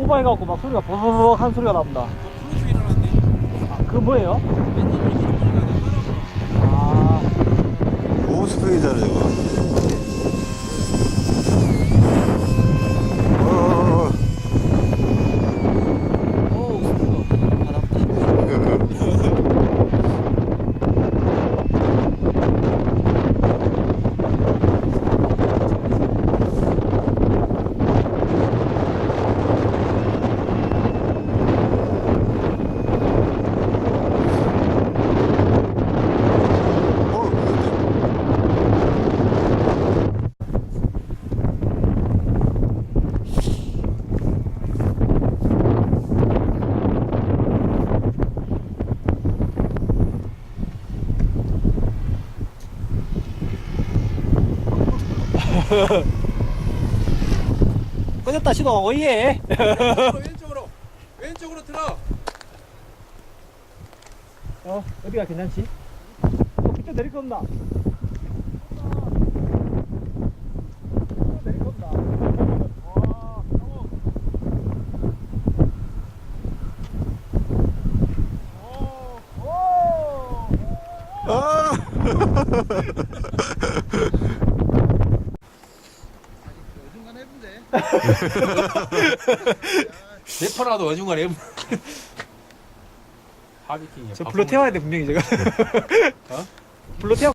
오버해갖고 막 소리가 버벅 한 소리가 납니다. 프로스 일어났네. 아, 그거 뭐예요? 엔진을 히트 소리가 나더라고. 아, 고급 스프레이잖아 저거. 어우, 스프가 바람다. 꺼졌다 시동 어이해. 왼쪽으로 틀어. 어디가 괜찮지? 그때 내릴 겁니다. 내릴 겁니다. 와, 아! 어중간 해본데. 대파라도 어중간 해본. 하비킹이야. 저 불러 태워야 돼 분명히 제가. 어? 불러 태워.